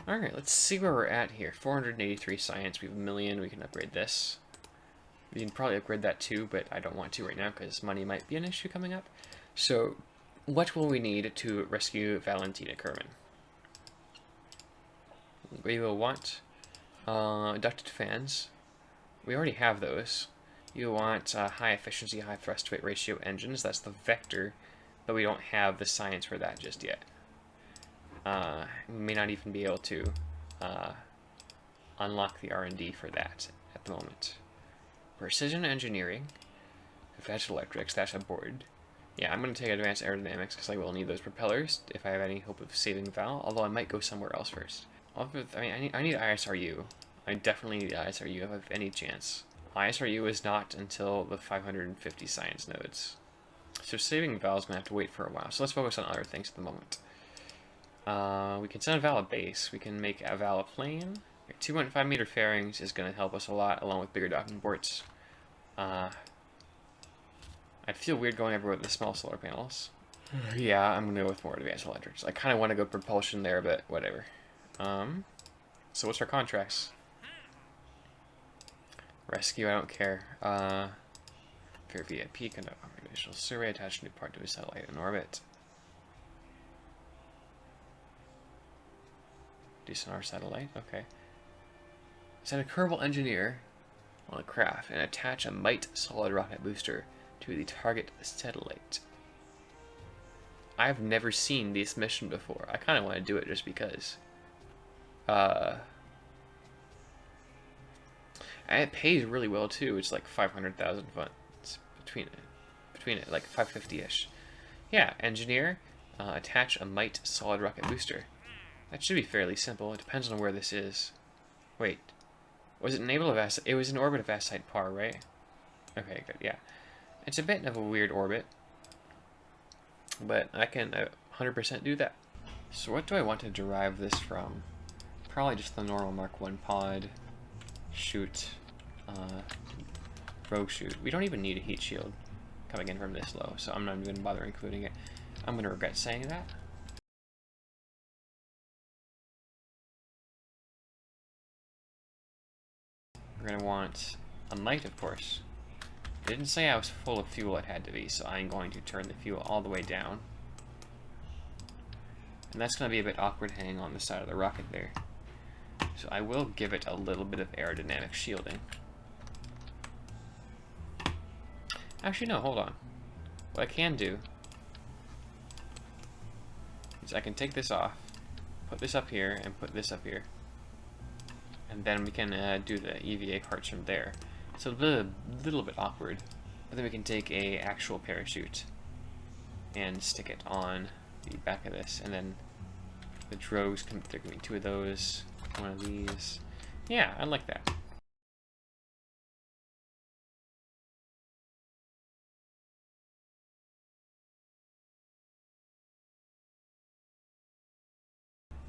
Alright, let's see where we're at here. 483 science, we have a million, we can upgrade this. We can probably upgrade that too, but I don't want to right now because money might be an issue coming up. So, what will we need to rescue Valentina Kerman? We will want ducted fans. We already have those. You want high efficiency, high thrust to weight ratio engines. That's the vector, but we don't have the science for that just yet. We may not even be able to unlock the R&D for that at the moment. Precision engineering, advanced electrics, that's a board. Yeah, I'm going to take advanced aerodynamics because I will need those propellers if I have any hope of saving Val, although I might go somewhere else first. I mean, I need ISRU. I definitely need ISRU if I have any chance. ISRU is not until the 550 science nodes. So saving Val is going to have to wait for a while. So let's focus on other things at the moment. We can send Val a base. We can make Val a plane. 2.5 meter fairings is going to help us a lot, along with bigger docking ports. I'd feel weird going everywhere with the small solar panels. Yeah, I'm going to go with more advanced electrics. I kind of want to go propulsion there, but whatever. So what's our contracts? Rescue, I don't care. Fair VIP, conduct organizational survey, attach a new part to a satellite in orbit. Decent our satellite, okay. Send a Kerbal engineer on a craft and attach a Mite solid rocket booster to the target satellite. I've never seen this mission before. I kind of want to do it just because. And it pays really well too. It's like 500,000 funds between it, like 550-ish. Yeah, engineer, attach a Mite solid rocket booster. That should be fairly simple. It depends on where this is. Wait, was it an it was in orbit of Asite Par, right? Okay, good. Yeah, it's a bit of a weird orbit, but I can 100% do that. So what do I want to derive this from? Probably just the normal Mark 1 pod, shoot, rogue shoot. We don't even need a heat shield coming in from this low, so I'm not even bother including it. I'm going to regret saying that. We're going to want a Mite, of course. It didn't say I was full of fuel it had to be, so I'm going to turn the fuel all the way down. And that's going to be a bit awkward hanging on the side of the rocket there. So I will give it a little bit of aerodynamic shielding. Actually, no, hold on. What I can do is I can take this off, put this up here, and put this up here. And then we can do the EVA parts from there. It's a little bit awkward. But then we can take a actual parachute and stick it on the back of this. And then the drogues, there can be two of those, one of these. Yeah, I like that.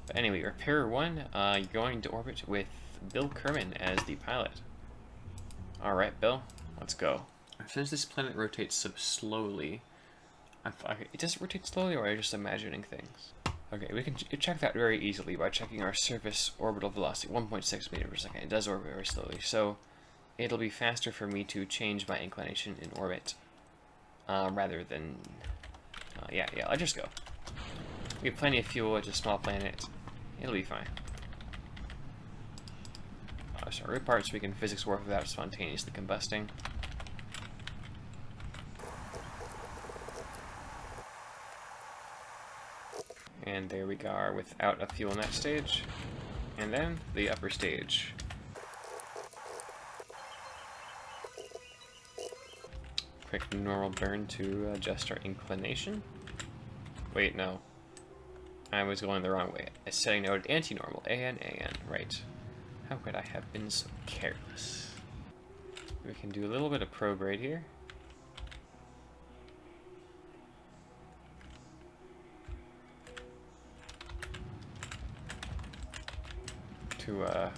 But anyway, Repair 1, going to orbit with Bill Kerman as the pilot. Alright, Bill, let's go. Since this planet rotates so slowly, it doesn't rotate slowly, or am I just imagining things? Okay, we can check that very easily by checking our surface orbital velocity, 1.6 meters per second. It does orbit very slowly, so it'll be faster for me to change my inclination in orbit, rather than, yeah, I'll just go. We have plenty of fuel, it's a small planet, it'll be fine. So root parts we can physics work without spontaneously combusting. And there we are without a fuel net stage. And then the upper stage. Quick normal burn to adjust our inclination. Wait, no. I was going the wrong way. It's setting node anti-normal. AN, right. How could I have been so careless? We can do a little bit of prograde here. To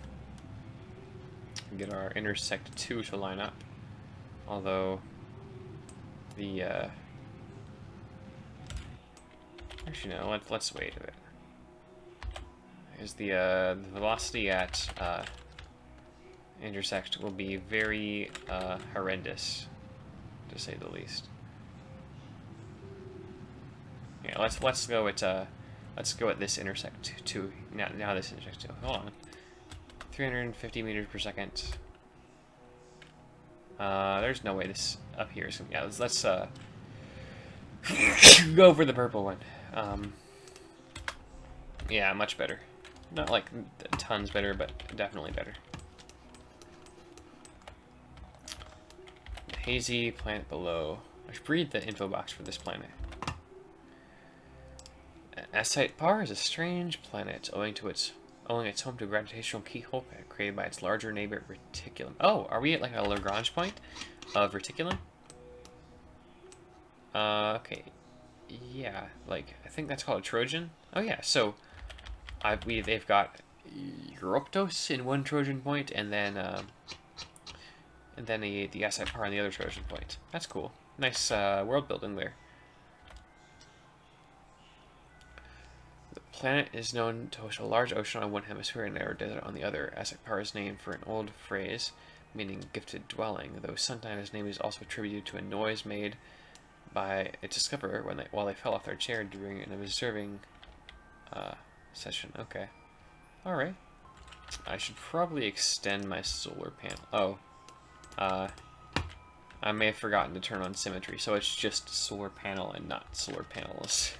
get our intersect 2 to line up. Although the actually no, let's wait a bit. Is the velocity at intersect will be very horrendous, to say the least. Yeah, let's go at this intersect too. Now this intersect too. Hold on. 350 meters per second. There's no way this up here is gonna. Yeah, let's go for the purple one. Yeah, much better. Not like tons better, but definitely better. The hazy planet below. I should read the info box for this planet. Asite Par is a strange planet owing its home to a gravitational keyhole created by its larger neighbor Reticulum. Oh, are we at like a Lagrange point of Reticulum? Okay. Yeah, like I think that's called a Trojan. Oh yeah, so they've got Europtos in one Trojan point, and then the Asite Par on the other Trojan point. That's cool. Nice world building there. The planet is known to host a large ocean on one hemisphere and a narrow desert on the other. Asite Par is named for an old phrase meaning gifted dwelling, though sometimes its name is also attributed to a noise made by its discoverer while they fell off their chair during an observing session. Okay. Alright. I should probably extend my solar panel. Oh. I may have forgotten to turn on symmetry, so it's just solar panel and not solar panels.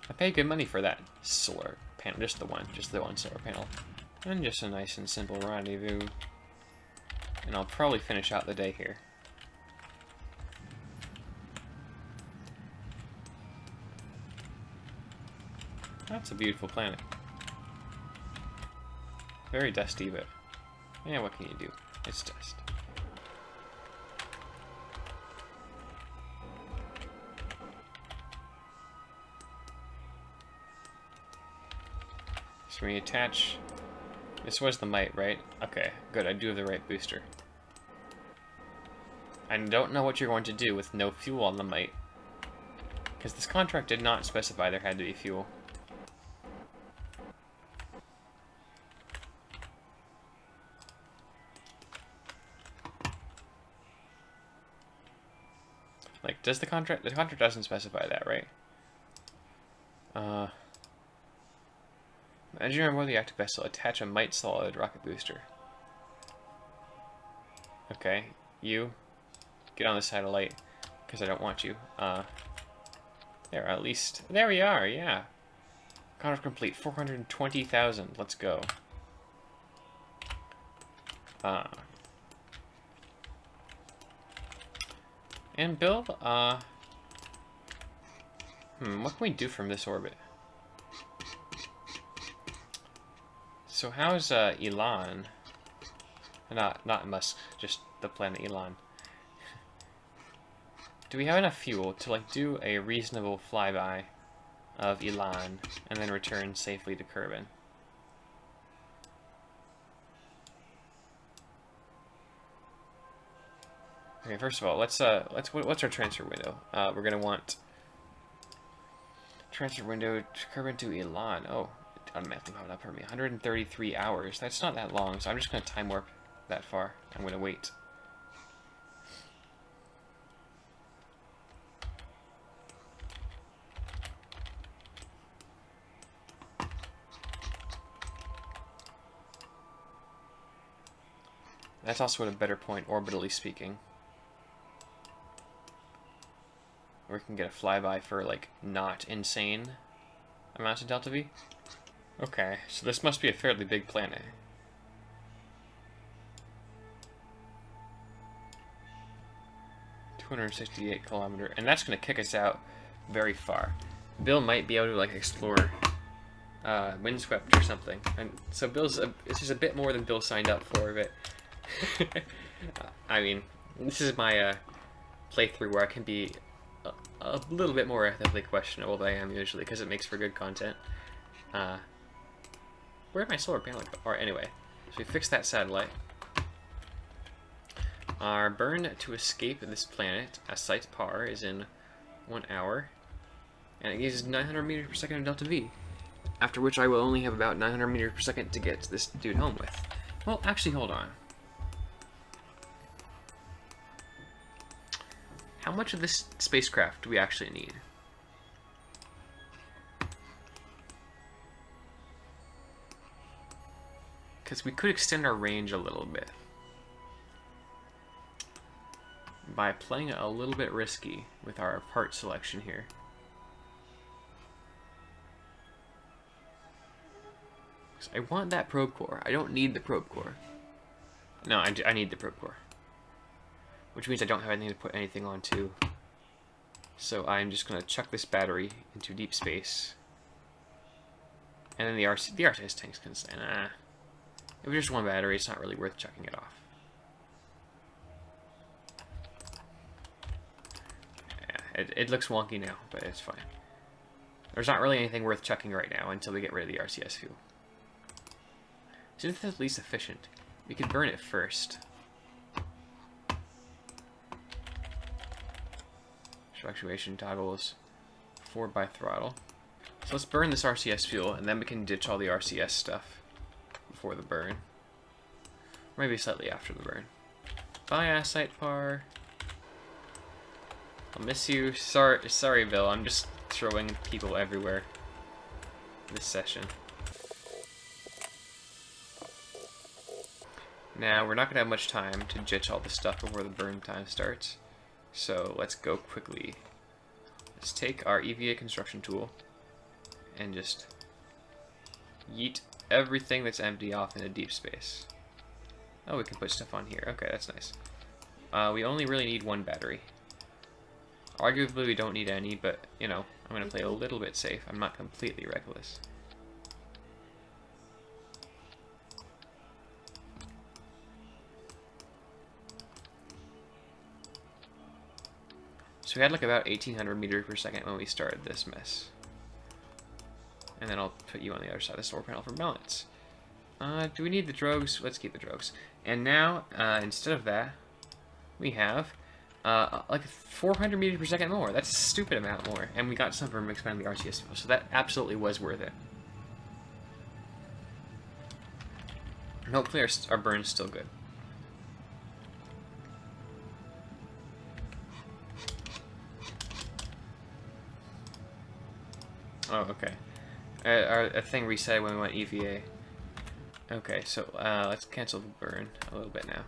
I pay good money for that solar panel, just the one solar panel. And just a nice and simple rendezvous. And I'll probably finish out the day here. That's a beautiful planet. Very dusty, but yeah, what can you do? It's dust. So we attach. This was the mite, right? Okay, good. I do have the right booster. I don't know what you're going to do with no fuel on the mite, because this contract did not specify there had to be fuel. Like, does the contract doesn't specify that, right? Engineer on board the active vessel, attach a mite solid rocket booster. Okay, you get on the satellite, because I don't want you. There, at least, there we are, yeah. Contract complete, 420,000, let's go. And build, what can we do from this orbit? So how's, Elon? Not Musk, just the planet Elon. Do we have enough fuel to, like, do a reasonable flyby of Elon and then return safely to Kerbin? Okay, first of all, what's our transfer window? We're gonna want transfer window to Kerbin to Elon. Oh, it automatically popped up for me. 133 hours. That's not that long, so I'm just gonna time warp that far. I'm gonna wait. That's also at a better point, orbitally speaking. Or we can get a flyby for, like, not insane amounts of delta V. Okay, so this must be a fairly big planet. .268 kilometer, and that's going to kick us out very far. Bill might be able to, like, explore Windswept or something. And so this is a bit more than Bill signed up for, but I mean, this is my playthrough where I can be a little bit more ethically questionable than I am usually, because it makes for good content. Where'd my solar panel go? Alright, anyway, so we fixed that satellite. Our burn to escape this planet, Asite Par, is in 1 hour, and it uses 900 meters per second of delta V. After which I will only have about 900 meters per second to get this dude home with. Well, actually, hold on. How much of this spacecraft do we actually need? Because we could extend our range a little bit by playing it a little bit risky with our part selection here. I want that probe core. I don't need the probe core. No, I need the probe core. Which means I don't have anything to put anything onto. So I'm just going to chuck this battery into deep space. And then the RCS tanks can say, nah. If it's just one battery, it's not really worth chucking it off. Yeah, it looks wonky now, but it's fine. There's not really anything worth chucking right now until we get rid of the RCS fuel. Since it's at least efficient, we could burn it first. Fluctuation toggles, 4x throttle. So let's burn this RCS fuel, and then we can ditch all the RCS stuff before the burn. Or maybe slightly after the burn. Bye, Asite Par. I'll miss you. Sorry, Bill. I'm just throwing people everywhere this session. Now, we're not going to have much time to ditch all the stuff before the burn time starts. So let's go quickly. Let's take our EVA construction tool and just yeet everything that's empty off into deep space. Oh, we can put stuff on here. Okay, that's nice. We only really need one battery. Arguably, we don't need any, but, you know, I'm going to play a little bit safe. I'm not completely reckless. So we had like about 1800 meters per second when we started this mess. And then I'll put you on the other side of the solar panel for balance. Do we need the drogues? Let's keep the drogues. And now, instead of that, we have like 400 meters per second more. That's a stupid amount more. And we got some from expanding the RCS fuel, so that absolutely was worth it. And hopefully our burn's still good. Oh, okay. Our thing reset when we went EVA. Okay, so let's cancel the burn a little bit now.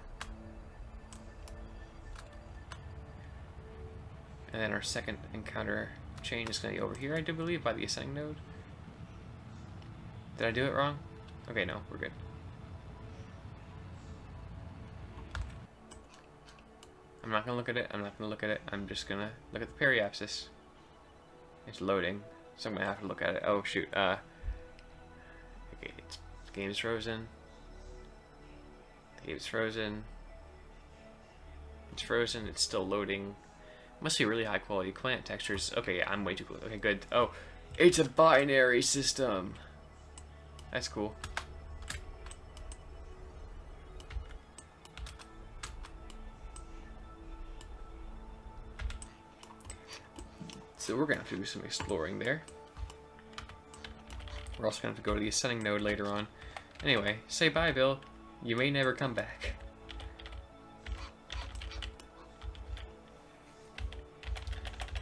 And then our second encounter chain is going to be over here, I do believe, by the ascending node. Did I do it wrong? Okay, no, we're good. I'm not going to look at it. I'm not going to look at it. I'm just going to look at the periapsis. It's loading. So I'm gonna have to look at it. Oh shoot. Okay, the game's frozen. The game's frozen. It's frozen. It's still loading. Must be really high quality plant textures. Okay, yeah, I'm way too close. Okay, good. Oh, it's a binary system. That's cool. So we're gonna have to do some exploring there. We're also gonna have to go to the ascending node later on. Anyway, say bye, Bill. You may never come back.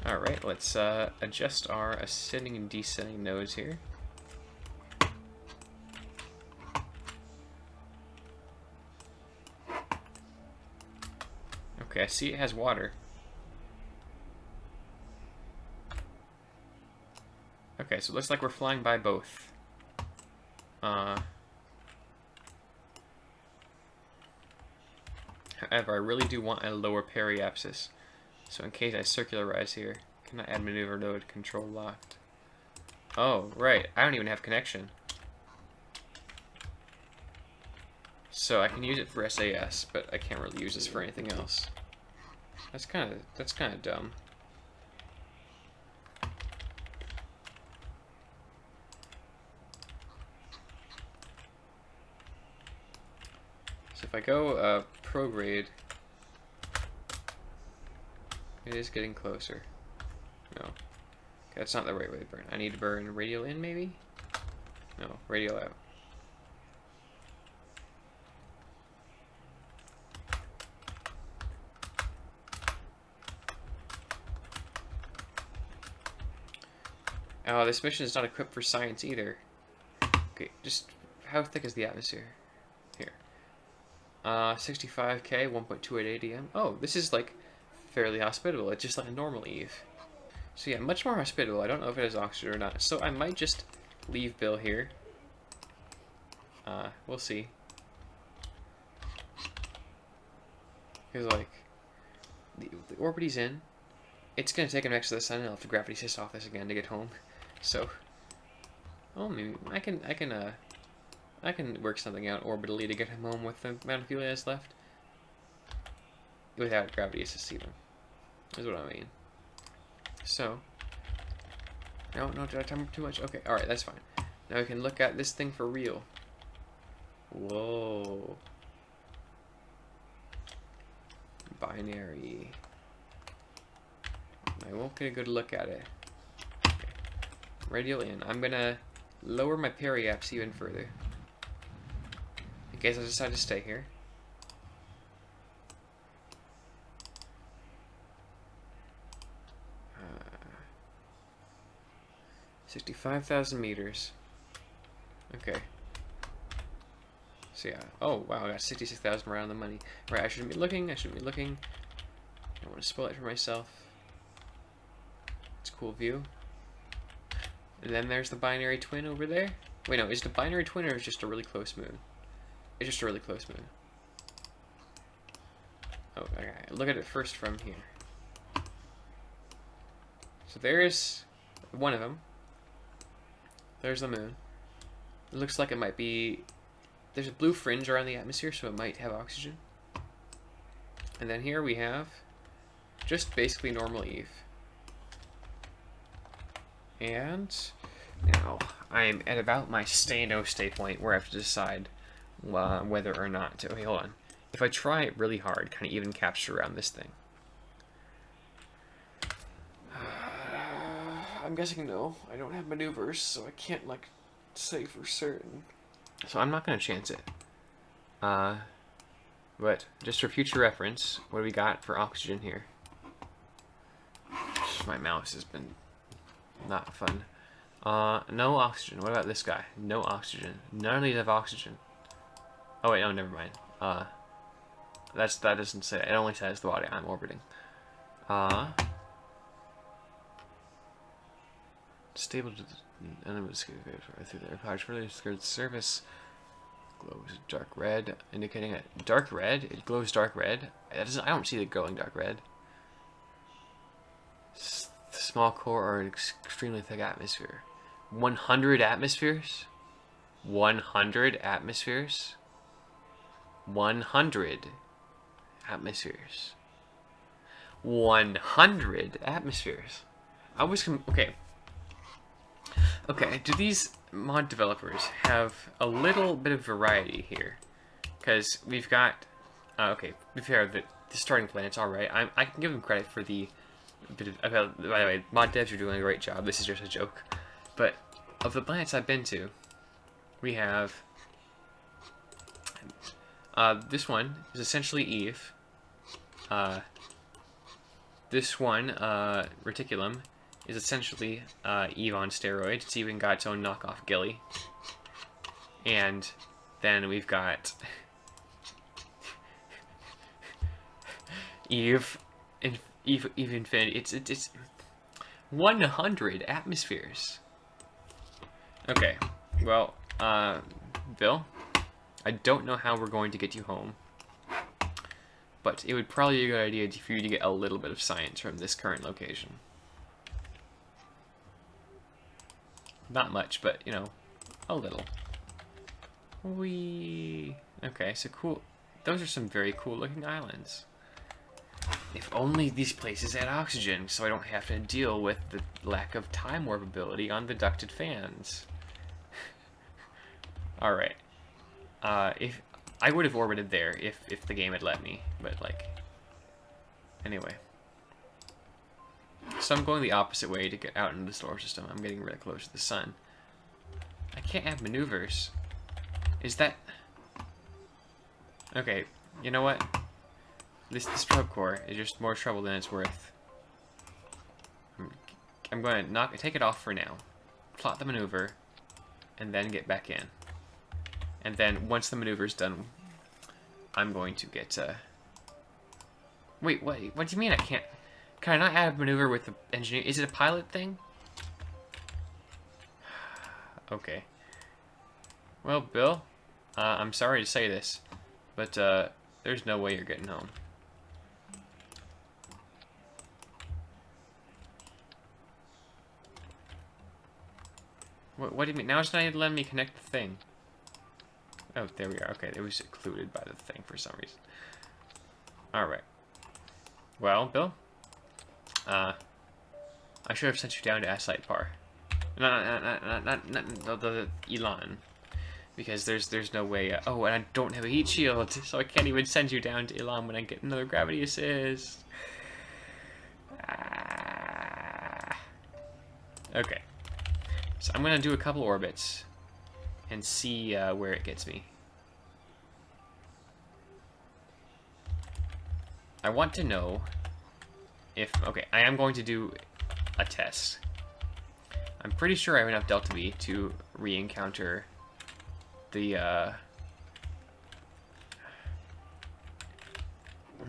Alright, let's adjust our ascending and descending nodes here. Okay, I see it has water. Okay, so it looks like we're flying by both. However, I really do want a lower periapsis. So in case I circularize here, can I add maneuver node control locked? Oh, right. I don't even have connection. So I can use it for SAS, but I can't really use this for anything else. That's kind of dumb. So if I go prograde, it is getting closer. No. Okay, that's not the right way to burn. I need to burn radial in, maybe? No, radial out. Oh, this mission is not equipped for science either. Okay, just how thick is the atmosphere? Here. 65K, 1.28 ADM. Oh, this is like fairly hospitable. It's just like a normal Eve. So yeah, much more hospitable. I don't know if it has oxygen or not. So I might just leave Bill here. We'll see. Because like, the orbit he's in, it's gonna take him next to the sun, and I'll have to gravity assist off this again to get home. So, oh, maybe I can work something out orbitally to get him home with the amount of fuel he has left. Without gravity assist even. Is what I mean. So, no, did I time too much? Okay, alright, that's fine. Now we can look at this thing for real. Whoa. Binary. I won't get a good look at it. Okay. Radial in. I'm gonna lower my periaps even further. In case I decide to stay here. 65,000 meters. Okay. So yeah. Oh, wow, I got 66,000 right on the money. Right, I shouldn't be looking. I shouldn't be looking. I don't want to spoil it for myself. It's a cool view. And then there's the binary twin over there. Wait, no, is the binary twin or is it just a really close moon? It's just a really close moon. Oh, okay. Look at it first from here. So there's one of them. There's the moon. It looks like it might be... There's a blue fringe around the atmosphere, so it might have oxygen. And then here we have just basically normal Eve. And now I'm at about my stay-no stay point where I have to decide whether or not to... Okay, hold on. If I try it really hard, kind of even capture around this thing. I'm guessing no. I don't have maneuvers, so I can't, like, say for certain. So I'm not going to chance it. But just for future reference, what do we got for oxygen here? My mouse has been not fun. No oxygen. What about this guy? No oxygen. None of these have oxygen. Oh wait, no, never mind. That doesn't say. It only says the body I'm orbiting. Stable to the enemy right through there. Powers further skirts surface. Glows dark red, indicating a dark red. It glows dark red. That doesn't. I don't see it glowing dark red. Small core or an extremely thick atmosphere. 100 atmospheres. 100 atmospheres. 100 atmospheres. 100 atmospheres. I was okay. Okay, do these mod developers have a little bit of variety here? Because we've got, okay, to be fair, the starting planet's alright. I can give them credit for the bit of, by the way, mod devs are doing a great job. This is just a joke. But of the planets I've been to, we have, this one is essentially Eve. This one, Reticulum, is essentially Eve on steroids. It's even got its own knockoff Gilly. And then we've got Eve Infinity. It's 100 atmospheres. Okay, well, Bill, I don't know how we're going to get you home, but it would probably be a good idea for you to get a little bit of science from this current location. Not much, but, you know, a little. Okay, so cool. Those are some very cool looking islands. If only these places had oxygen, so I don't have to deal with the lack of time warp ability on the ducted fans. Alright. If I would have orbited there if the game had let me, but like, anyway. So I'm going the opposite way to get out into the solar system. I'm getting really close to the sun. I can't have maneuvers. Is that... Okay, you know what? This probe core is just more trouble than it's worth. I'm going to take it off for now. Plot the maneuver, and then get back in. And then, once the maneuver's done, I'm going to get, Wait, what do you mean I can't... Can I not add a maneuver with the engineer? Is it a pilot thing? Okay. Well, Bill, I'm sorry to say this, but, there's no way you're getting home. What do you mean? Now it's not even letting me connect the thing. Oh, there we are. Okay, it was occluded by the thing for some reason. Alright. Well, Bill, I should have sent you down to Asite Par. Not Elon. Because there's no way... oh, and I don't have a heat shield, so I can't even send you down to Elon when I get another gravity assist. Okay. So I'm going to do a couple orbits and see where it gets me. I want to know if... Okay, I am going to do a test. I'm pretty sure I have enough Delta V to re-encounter the...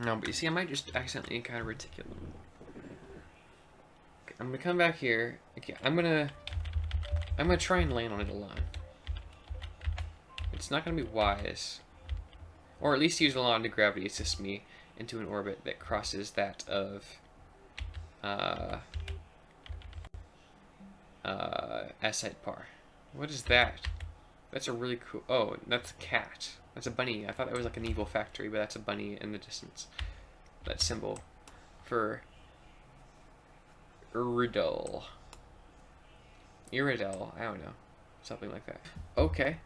No, but you see, I might just accidentally encounter reticulum. Okay, I'm going to come back here. Okay, I'm gonna try and land on it a lot. It's not going to be wise. Or at least use a lot of gravity assist me into an orbit that crosses that of Asite Par. What is that? That's a really cool... Oh, that's a cat. That's a bunny. I thought that was like an evil factory, but that's a bunny in the distance. That symbol for Iridel. Iridel, I don't know. Something like that. Okay.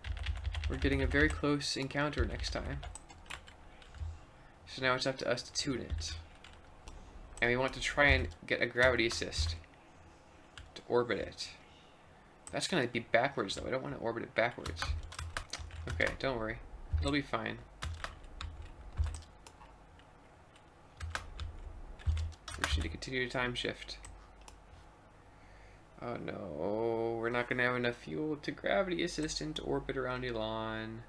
We're getting a very close encounter next time. So now it's up to us to tune it. And we want to try and get a gravity assist to orbit it. That's going to be backwards, though. I don't want to orbit it backwards. Okay, don't worry. It'll be fine. We just need to continue to time shift. Oh no, we're not going to have enough fuel to gravity assist and to orbit around Elon.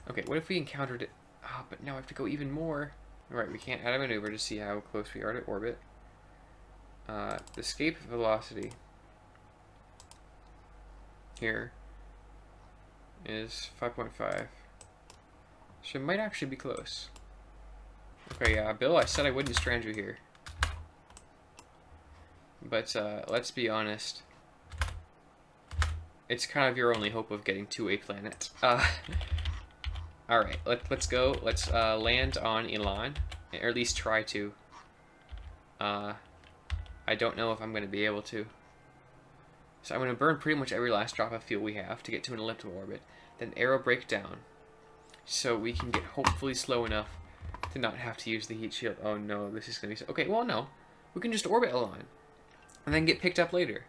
Okay, what if we encountered it? Ah, but now I have to go even more. Alright, we can't add a maneuver to see how close we are to orbit. The escape velocity here is 5.5. So it might actually be close. Okay, yeah, Bill, I said I wouldn't strand you here. But, let's be honest. It's kind of your only hope of getting to a planet. Alright, let's go. Let's, land on Elon. Or at least try to. I don't know if I'm going to be able to. So I'm going to burn pretty much every last drop of fuel we have to get to an elliptical orbit. Then aero brake down. So we can get hopefully slow enough to not have to use the heat shield. Oh no, this is going to be... Okay, well no. We can just orbit Elon. And then get picked up later.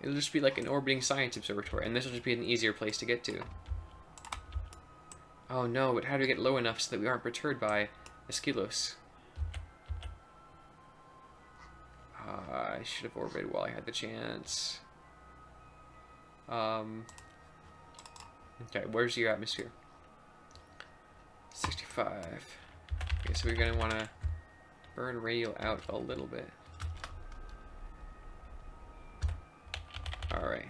It'll just be like an orbiting science observatory. And this will just be an easier place to get to. Oh no, but how do we get low enough so that we aren't perturbed by Esquilos? I should have orbited while I had the chance. Okay, where's your atmosphere? 65. Okay, so we're going to want to burn radial out a little bit. Alright.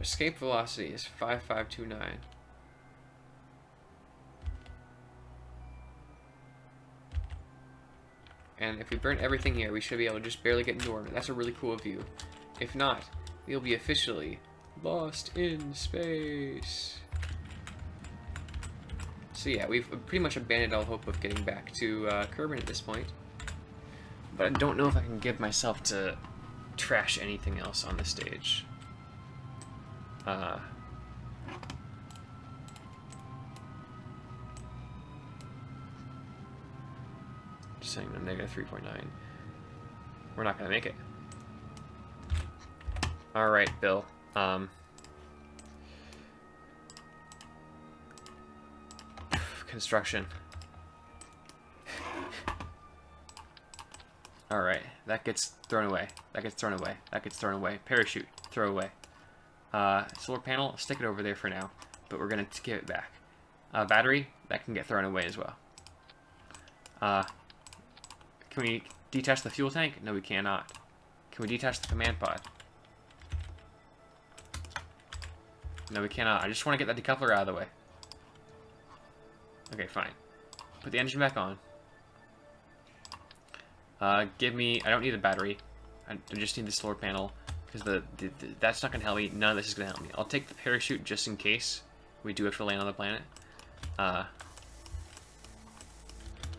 Escape velocity is 5529. And if we burn everything here, we should be able to just barely get into orbit. That's a really cool view. If not, we'll be officially lost in space. So yeah, we've pretty much abandoned all hope of getting back to Kerbin at this point. But I don't know if I can give myself to trash anything else on the stage. saying no, negative 3.9. We're not going to make it. Alright, Bill. Construction. Alright, that gets thrown away. That gets thrown away. That gets thrown away. Parachute, throw away. Solar panel, stick it over there for now. But we're going to give it back. Battery, that can get thrown away as well. Can we detach the fuel tank? No, we cannot. Can we detach the command pod? No, we cannot. I just want to get that decoupler out of the way. Okay, fine. Put the engine back on. Give me... I don't need a battery. I just need the solar panel. Because that's not going to help me. None of this is going to help me. I'll take the parachute just in case we do have to land on the planet.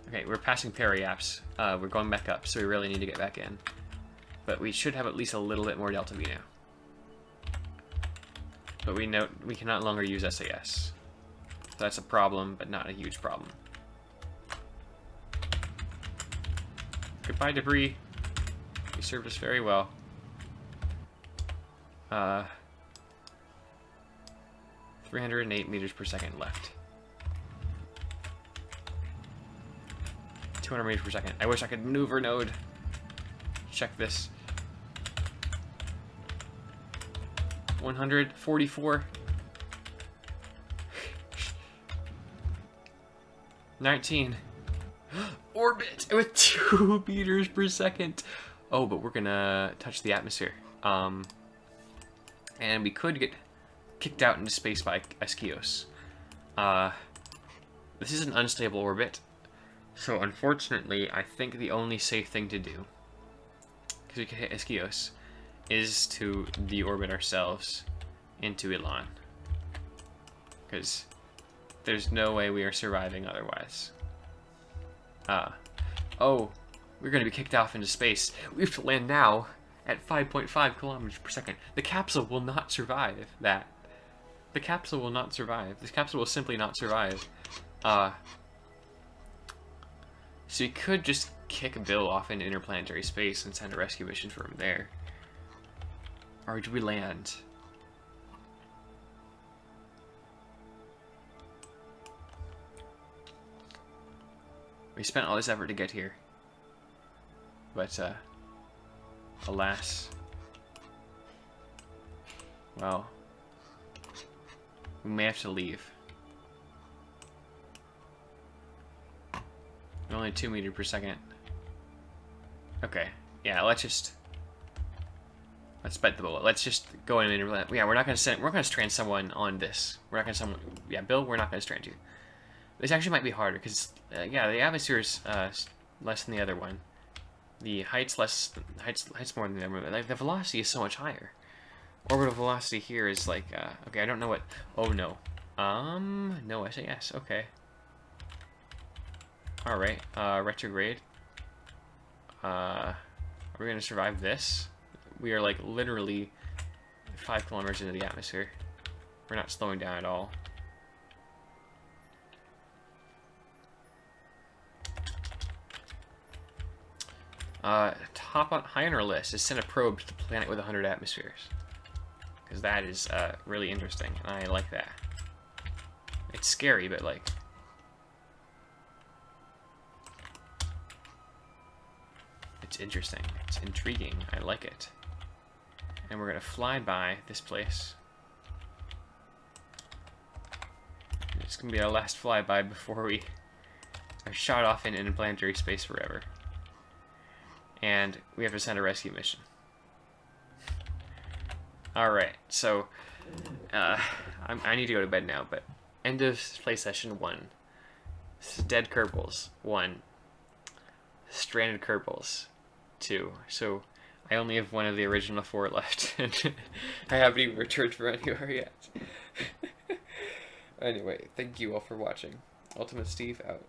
Okay, we're passing peri-apps. We're going back up, so we really need to get back in. But we should have at least a little bit more delta V now. But we note we can no longer use SAS. So that's a problem, but not a huge problem. Goodbye, debris. You served us very well. 308 meters per second left. 200 meters per second. I wish I could maneuver node. Check this. 144. 19. Orbit with 2 meters per second. Oh, but we're gonna touch the atmosphere. And we could get kicked out into space by Eskios. This is an unstable orbit. So unfortunately, I think the only safe thing to do, because we can hit Eskios, is to deorbit ourselves into Elon. Because there's no way we are surviving otherwise. Oh, we're going to be kicked off into space. We have to land now at 5.5 kilometers per second. The capsule will not survive that. The capsule will not survive. This capsule will simply not survive. So we could just kick Bill off into interplanetary space and send a rescue mission for him there. Or do we land? We spent all this effort to get here. But, alas. Well, we may have to leave. Only 2 meters per second. Okay, yeah, let's bite the bullet. Let's just go in and yeah, we're gonna strand someone on this. We're not gonna someone. Yeah, Bill, we're not gonna strand you. This actually might be harder because yeah, the atmosphere is less than the other one. The height's less. Height's more than the other one. Like the velocity is so much higher. Orbital velocity here is like okay, I don't know what. Oh no. No SAS. Okay. All right. Retrograde. Are we gonna survive this? We are like literally 5 kilometers into the atmosphere. We're not slowing down at all. High on our list is send a probe to the planet with 100 atmospheres. Because that is really interesting, and I like that. It's scary, but like... It's interesting. It's intriguing. I like it. And we're going to fly by this place. It's going to be our last flyby before we are shot off in interplanetary space forever. And we have to send a rescue mission. Alright, so I need to go to bed now, but end of play session 1. Dead Kerbals 1. Stranded Kerbals 2. So I only have one of the original 4 left, and I haven't even returned for anywhere yet. Anyway, thank you all for watching. Ultimate Steve out.